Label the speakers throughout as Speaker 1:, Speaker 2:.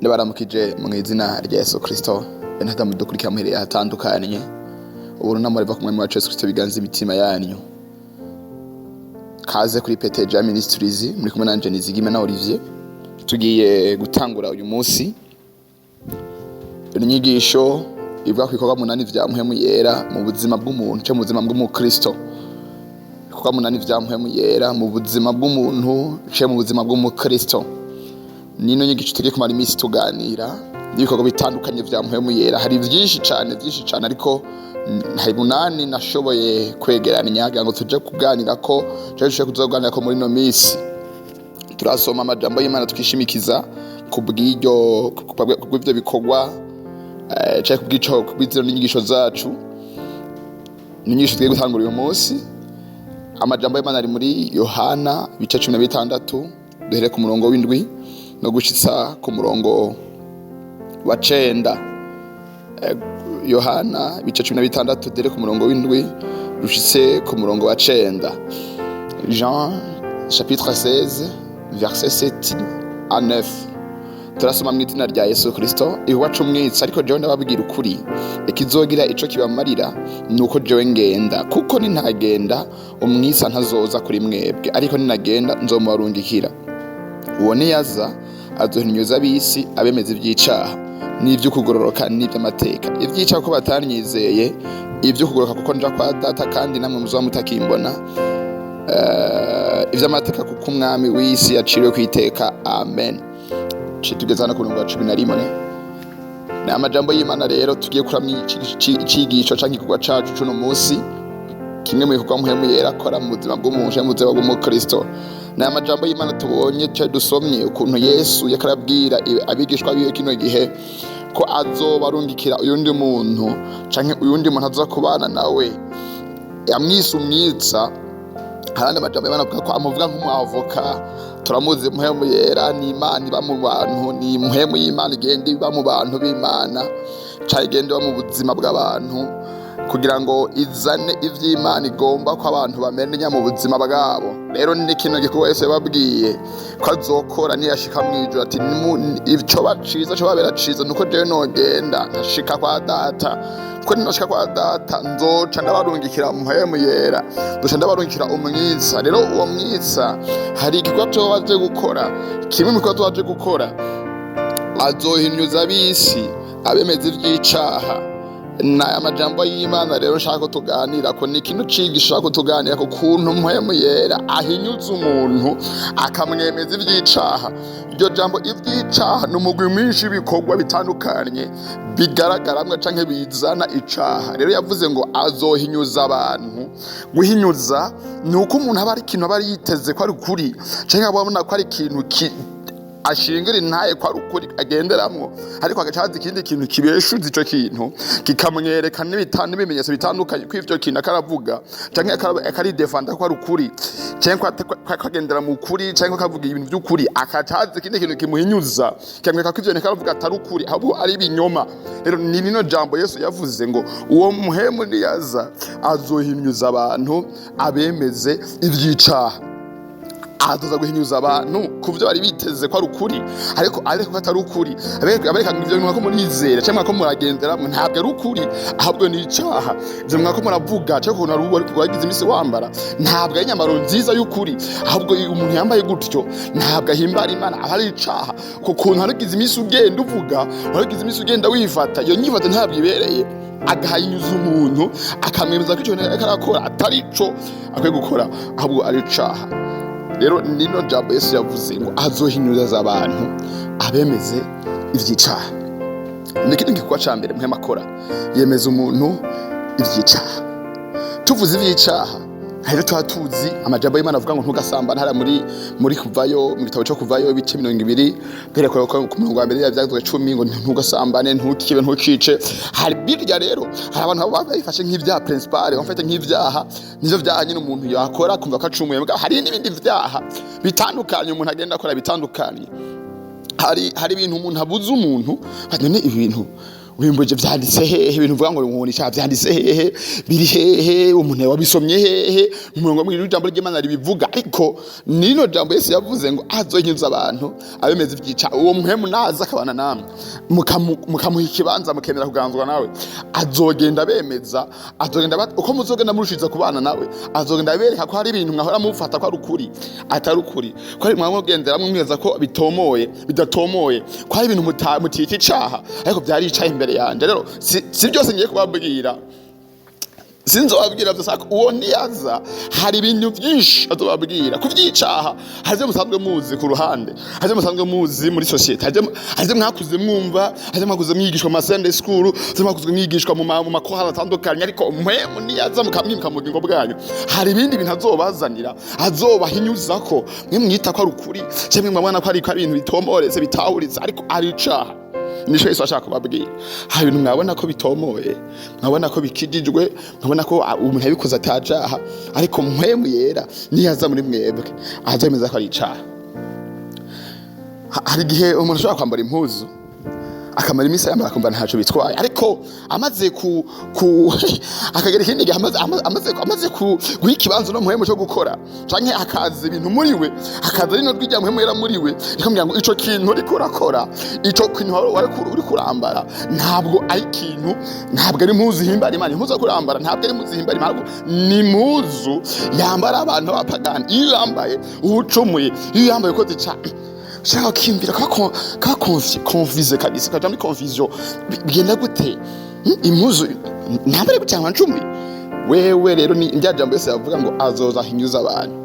Speaker 1: Ndabaramukije mu izina rya Yesu Kristo. Benata mudukurikira muhereye hatandukanye. Ubu namureva kumwe mu Yesu Kristo biganza imitima yanyu. Kaze kuri P.T.G.A MINISTRIES muri kumwe nanje NIZIGIYIMANA Olivier. Tugiye gutangura uyu munsi inyigisho ivuga ku bikorwa munani vya MPWEMU mu buzima bw'umuntu cyo mu buzima bw'umukristo. Ibikorwa munani vya MPWEMU mu buzima bw'umuntu cyo mu buzima bw'umukristo. Nino nyigisho tugiye kumara iminsi tuganira ibikorwa bitandukanye vya MPWEMU. Hari byinshi cyane ariko hari munani nashoboye kwegeranya ngo tuje kuganira ko cyo kuzoganira ko muri no minsi. Turasoma amajambo y'Imana twishimikiza kubw'ibyo bikorwa cyangwa kubw'ibyo n'inyigisho zacu. N'inyigisho tugiye gutangura uyu munsi. Amajambo y'Imana ari muri Yohana bice 16 duhere ku murongo w'indwi no gushitsa ku murongo wa 9. Yohana bice 16 duhere ku murongo w'indwi rushitse ku murongo wa 9. Jean chapitre 16 verset 7 à 9. Turasoma mu izina rya Yesu Kristo. Iwacu mwitsa ariko jewe ndababwira ukuri ikizogira ico kibamarira nuko jewe ngenda, kuko nintagenda umwisa ntazoza kuri mwebwe, ariko ninagenda nzomubarungikira. Uwo niyaza azohinyuza abisi abemeza ivy'icaha n'ivyo kugororoka n'ivy'amateka. Ivy'icaha ko batanyizeye, ivyo kugororoka kuko nja kwa data kandi namwe muzoba mutakimbona, ivy'amateka kuko umwami w'isi yaciriwe kwiteka. Amen. Tugezana ku numero 11. Na amajambo y'Imana rero tugiye kuramya icigisho canke igikorwa cacu cuno munsi, kimwe mu bikorwa MPWEMU akora mu buzima bw'umuntu mu buzima bw'umukristo. Na amajambo y'Imana tubonye cyo dusomye ukuntu Yesu yakarabwira abigishwa biwe kino gihe ko azobarungikira uyundi muntu canke uyundi muntu aza kubana nawe yamwise umwitsa. Harande amajambo y'Imana avuga ko amuvuga nk'umwavoka. Turamuzi MPWEMU yera ni Imana iba mu bantu, ni MPWEMU y'Imana igenda iba mu bantu b'Imana, cyangwa igenda iba mu buzima bw'abantu kugira ngo izane ivy'Imana igomba ko abantu bamenya mu buzima bwabo. Rero ni kino gikorwa Yesu yababwiye ko azokora niyashika mwijuru, ati ico baciza cyo babera ciza nuko jewe nogenda ntashika kwa data, ko ninashika kwa data nzoca ndabarungikira MPWEMU yera, nzoca ndabarungikira umwitsa. Rero uwo mwitsa hari igikorwa cyo baje gukora, kimwe mu bikorwa baje gukora azohinyuza abisi abemeza ivy'icaha. Na amajambo y'Imana rero nshaka tuganira ko ni kintu cigisha ko tuganira ko kuntu MPWEMU yera ahinyuza umuntu akamwemeza ivy'icaha. Iryo jambo ivy'icaha n'umugwi mwinshi bikorwa bitandukanye bigaragaramwe canke bizana icaha. Rero yavuze ngo azohinyuza abantu. Guhinyuza ni uko umuntu aba ari ikintu aba yiteze ko ari kuri canke abona ko ari ikintu ashingira intaye ko ari ukuri agenderamwo, ariko agacaza ikindi kintu kibeshuza ico kintu kikamwereka n'ibimenyetso bitandukanye ko ivyo kintu akaravuga canke akari defenda ko ari ukuri canke akagendera mu kuri canke akavuga ibintu by'ukuri, akacaza ikindi kintu kimuhinyuza kamwereka ko ivyo akaravuga atari ukuri ahubwo ari ibinyoma. Rero ni nino jambo Yesu yavuze ngo uwo MPWEMU niyaza azohinyuza abantu abemeze ivy'icaha. Adoza guhinyuza abantu kuvyo bari biteze ko ari ukuri, ariko atari ukuri. Abereka ngo ivyo mwako murizera cyangwa mwako muragenderamwe ntabwo ari ukuri, ahubwo ni icaha. Ivyo mwako muravuga cyangwa ukuntu ari wagize imisi wambara ntabwo ari nyamaro nziza y'ukuri, ahubwo umuntu yambaye gutyo ntabwo ahimbara Imana, ari icaha. Kuko haragize imisi ugenda uvuga, haragize imisi ugenda wifata, iyo nyifata ntabwo ibereye. Agahinyuza umuntu akamwemeza ko icyo arakora atari ico akwiye gukora, ahubwo ari icaha. Rero nino jambo Yesu yavuze ngo azohinyuza abantu abemeze ivy'icaha. Nikindi gikorwa ca mbere MPWEMU akora, yemeza umuntu ivy'icaha. Tuvuze ivy'icaha rero tuzi amajambo y'Imana avuga ngo ntugasambana. Hara muri kuvayo mu gitabo cyo kuvayo ibice 20 berekora ko ku murongo wa mbere yavyagizwe 10 ngo ntugasambane, ntukibe, ntukice. Hari birya rero hari abantu babifashe nk'ivyaha principal, bafite nk'ivyaha nizo vyaha nyine umuntu yakora kumva ko acumuye. Hari n'ibindi vyaha bitandukanye umuntu agenda akora bitandukanye. Hari ibintu umuntu abuza umuntu, none ibintu wimbuje vyanditse hehe ibintu uvuga ngo umuntu icyaha vyanditse hehe biri hehe umuntu wabisomye hehe umurongo mw'iri jambo ry'Imana ribivuga ariko nino jambo Yesu yavuze ngo azohinyuza abantu abemeza ivyica uwo muhemu naza akabana namwe mukamuha ikibanza mukemera kuganzwa nawe azogenda bemeza azogenda uko muzogenda murushiza kubana nawe azogenda bereka ko hari ibintu mwahora mufata ko ari ukuri atari ukuri ko ari mwamugendera mwemeza ko bitomoye bidatomoye ko hari ibintu mutita icaha ariko byari icaha imbere yanje rero si byose ngiye kubabwira sinzobabwira byose uwo niyaza hari ibintu byinshi azobabwira kuvyicaha haje musanzwe muzi ku ruhande haje musanzwe muzi muri societe haje mwakuze mwumva haje mwakuze mwigishwa mu Sunday school haje mwakuze mwigishwa mu makohara atandukanye ariko mwemu niyaza mukamwimika mu bugingo bwanyu hari ibindi bintu azobazanira azobahinyuzako mwe mwita ko ari ukuri cyangwa mwabona ko ari ibintu bitomoretse bitahuritse ariko ari icaha nisho Yesu ashaka kubabwira hari ibintu mwabona ko bitomoye mwabona ko bikidijwe mwabona ko umuntu yabikoze atajaha ariko mpwemu yera niyaza muri mwebwe azemeza ko ari icaha hari igihe umuntu ashobora kwambara impuzu akamara imisa yambara akumva ntaco bitwaye ariko amaze akagera ikindi gihe amaze guha ikibanza no muhemu cyo gukora canke akaza ibintu muri we akaza rino rwijya muhemu yera muri we ikamubwira ngo ico kintu uriko urakora ico kintu uri kurambara ntabwo ari ikintu ntabwo ari impuzu himbara Imana impuzu kurambara ntabwo ari impuzu himbara Imana ni impuzu yambara abantu b'abapagani iyo yambaye ucumuye iyo yambaye ko zica shaka kimvira kwa confuser kabisa kaja muri confusion bigenda gute impuzu ntabare gutanga ncumi wewe rero ni njyajambo Yesu yavuga ngo azoza hinyuza abantu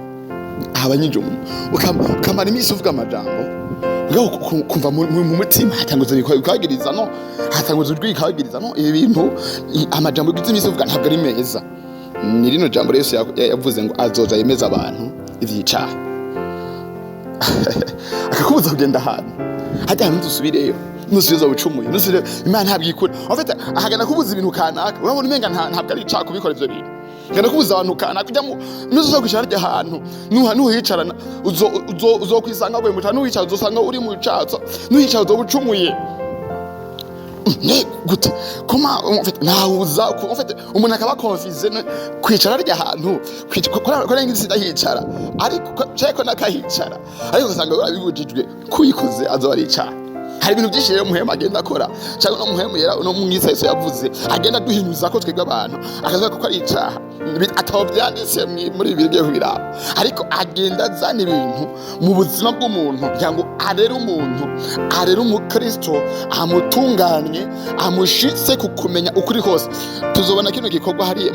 Speaker 1: abanyije umuntu ukamara imisi uvuga amajambo ngo kumva mu mutima hatanguza bikagiriza no hatanguza urwikagiriza no ibi bintu amajambo y'imisi uvuga ntabwo ari meza ni rino jambo Yesu yavuze ngo azoza yemeza abantu ivyicaha akakubuza kugenda ahantu hajya ntusubireyo nusubiza ubucumuye nusubire Imana ntabwikura afite ahagana kubuza ibintu kanaka urabona umenga ntabwo ari icaha kubikora ivyo bintu ngana kubuza abantu kanaka kujya nuzo kwishara rya ahantu nuhicarana uzokwisanga bwe mutana nuhicara uzosanga uri mu catso nuhicara uzobucumuye ne gute koma nawuza ufite umuntu akaba confuse kwicara rya ahantu kora ngisi dahicara ariko cyeko nakahicara ariko usanga urabibujijwe kuyikoze azori icara hari ibintu byinshi rero muhema agenda akora cyangwa no muhemu yera no mwisa Yesu yavuze agenda duhinyuza ko twebwe abantu akavuga ko ari icaha atabo byanditse muri ibi bigiye kubiraba ariko agenda azana ibintu mu buzima bw'umuntu kugira ngo arere umukristo amutunganye amushitse kukumenya ukuri kose tuzobona kino gikorwa hari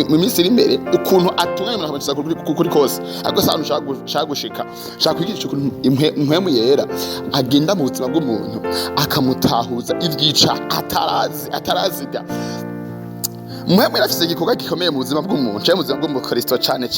Speaker 1: mu minsi iri imbere ukuntu atunganye umuntu akamushitsa kuri kose ariko sano shaka gushika shaka kwigisha ukuntu muhemu yera agenda mu buzima bw'umuntu akamutahuza ivyica ataraziga muhemu yarafise igikorwa gikomeye mu buzima bw'umuntu cyangwa mu buzima bw'umukristo cyane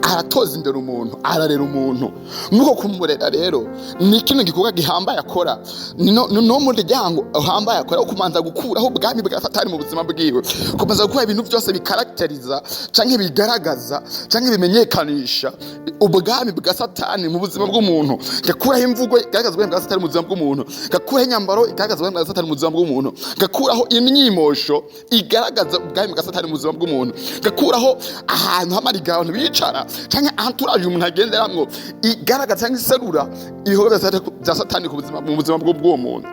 Speaker 1: aratoza indero umuntu ararera umuntu nuko kumurera rero ni kino gikorwa gihambaye akora no mu ryango uhambaye akora ukumanza gukuraho ubwami bwa Satani mu buzima bwiwe kumaza gukora ibintu byose bikarakteriza canke bigaragaza canke bimenyekanisha ubwami bwa Satani mu buzima bw'umuntu gakuraho imvugo igaragaza ubwami bwa Satani mu buzima bw'umuntu gakuraho inyambaro igaragaza ubwami bwa Satani mu buzima bw'umuntu gakuraho imyimosho igaragaza ubwami bwa Satani mu buzima bw'umuntu gakuraho ahantu hamariga abantu bicara canke entourage umuntu agenderamwo igaragaza canke iserura ibikorwa bya Satani mu buzima bw'uwo muntu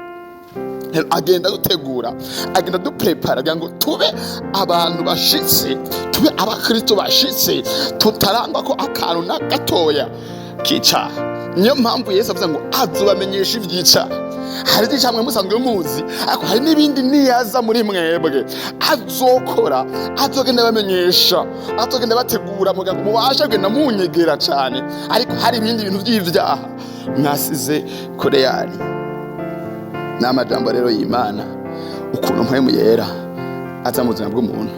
Speaker 1: agenda dutegura agenda duprepara kugira ngo tube abantu bashitse tube abakristo bashitse tutarangwa ko akantu na gatoya kica niyo mpamvu Yesu avuze ngo azobamenyesha ivyica hari icamwe musanzwe muzi ariko hari n'ibindi niyaza muri mwebwe azokora azogenda bamenyesha azogenda bategura mugira ngo mubashe kugenda munyegera cyane ariko hari ibindi bintu by'ivyaha mwasize kure yani n'amajambo rero y'Imana ukuntu mpwemu yera aza mu buzima bw'umuntu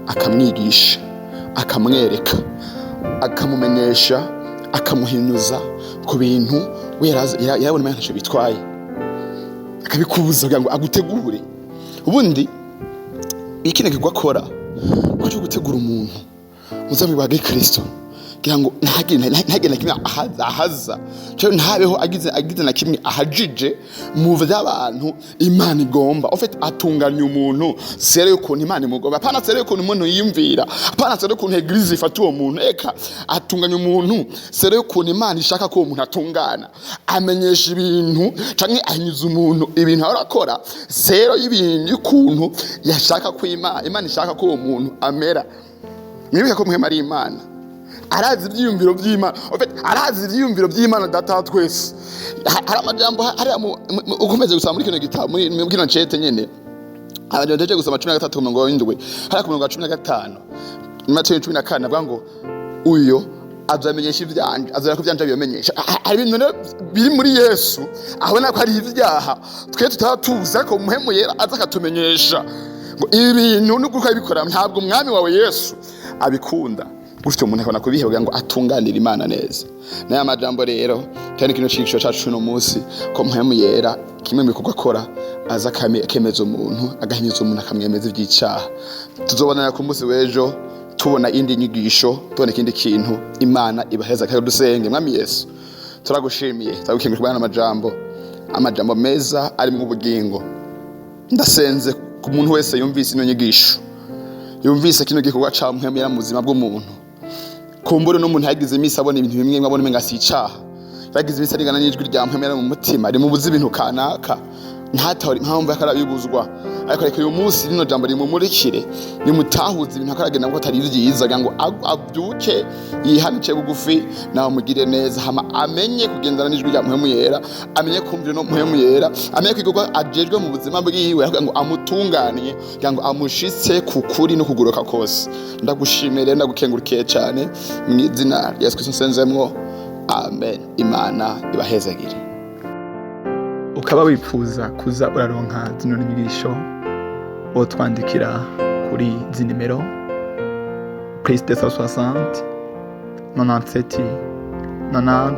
Speaker 1: akamwigisha akamwereka akamumenyesha akamuhinyuza ku bintu yarabona ntacyo bitwaye akabikubuza kugira ngo agutegure ubundi ikine kigwa akora cyo gutegura umuntu muzami wa Kristo kugira ngo ntagire na kimwe ahaza cyo ntabeho agize na kimwe ahajije mu vy'abantu Imana igomba en fait atunganya umuntu sere ukuntu Imana imugomba apana sere ukuntu umuntu yiyumvira apana sere ukuntu eglise ifata uwo muntu eka atunganya umuntu sere ukuntu Imana ishaka ko uwo muntu atungana amenyesha ibintu canke anyuza umuntu ibintu arakora sero y'ibintu ukuntu yashaka ko Imana ishaka ko uwo muntu amera mwibuke ko mwema ari Imana arazi ibyiyumviro by'Imana arazi ibyiyumviro by'Imana data twese hari amajambo hari ukomeze gusaba muri kino gitabo muri kino cete nyene abajeje gusoma 13 ngo windwe hari ku 15 Matayo 14 avuga ngo uyo azamenyesha ivyanje azara ko vyanje bimenyesha hari ibintu biri muri Yesu abona ko ari ivyaha twe tutatuza ko muhemu yera azakatumenyesha ngo ibintu nuko abikora ntabwo umwami wawe Yesu abikunda gutyo umuntu akona kubihebwa ngo atunganira Imana neza n'aya majambo rero cyane kino cigisho cacu no munsi ko muhemu yera kimwe bikorwa akora aza kemeza umuntu agahimiza umuntu akamwemeza ivy'icaha tuzobonana ku munsi wejo tubona indi nyigisho tubona ikindi kintu Imana ibaheza kandi dusenge mwami Yesu turagushimiye tugukengurira amajambo meza ari mu bugingo ndasenze ku muntu wese yumvise ino nyigisho yumvise kino gikorwa ca muhemu yera mu buzima bw'umuntu kumbura n'umuntu yagize imisi abona ibintu bimwe abona umenga si icaha yagize imisi arigana n'ijwi rya muhemu yera mu mutima ari mu buzi ibintu kanaka ntatahora impamvu yakarabibuzwa ariko uyu munsi rino jambo rimumurikire nimutahuza ibintu akaragenda ngo atari byiza ngo abyuke yihanice bugufi nawe mugire neza hama amenye kugendana n'ijwi rya muhemu yera amenye kumvira no muhemu yera amenye kwigwa ajejwe mu buzima bwiwe ngo amutunganiye ngo amushitse kukuri no kuguruka kose ndagushimire ndagukengurikiye cyane mu izina rya Yesu Kristo nsenzemwo amen Imana ibahezagire ukaba wifuza kuza uraronka zino nyigisho otwandikira kuri izi nimero +260 97 90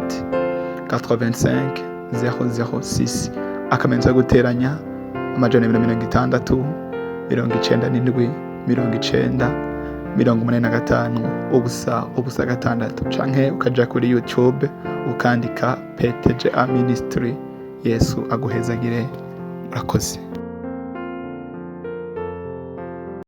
Speaker 1: 85 006 akamenyetso guteranya amajana 260 97 90 85 gatandatu canke ukaja kuri YouTube ukandika P.T.G.A Ministry Yesu aguhezagire urakoze.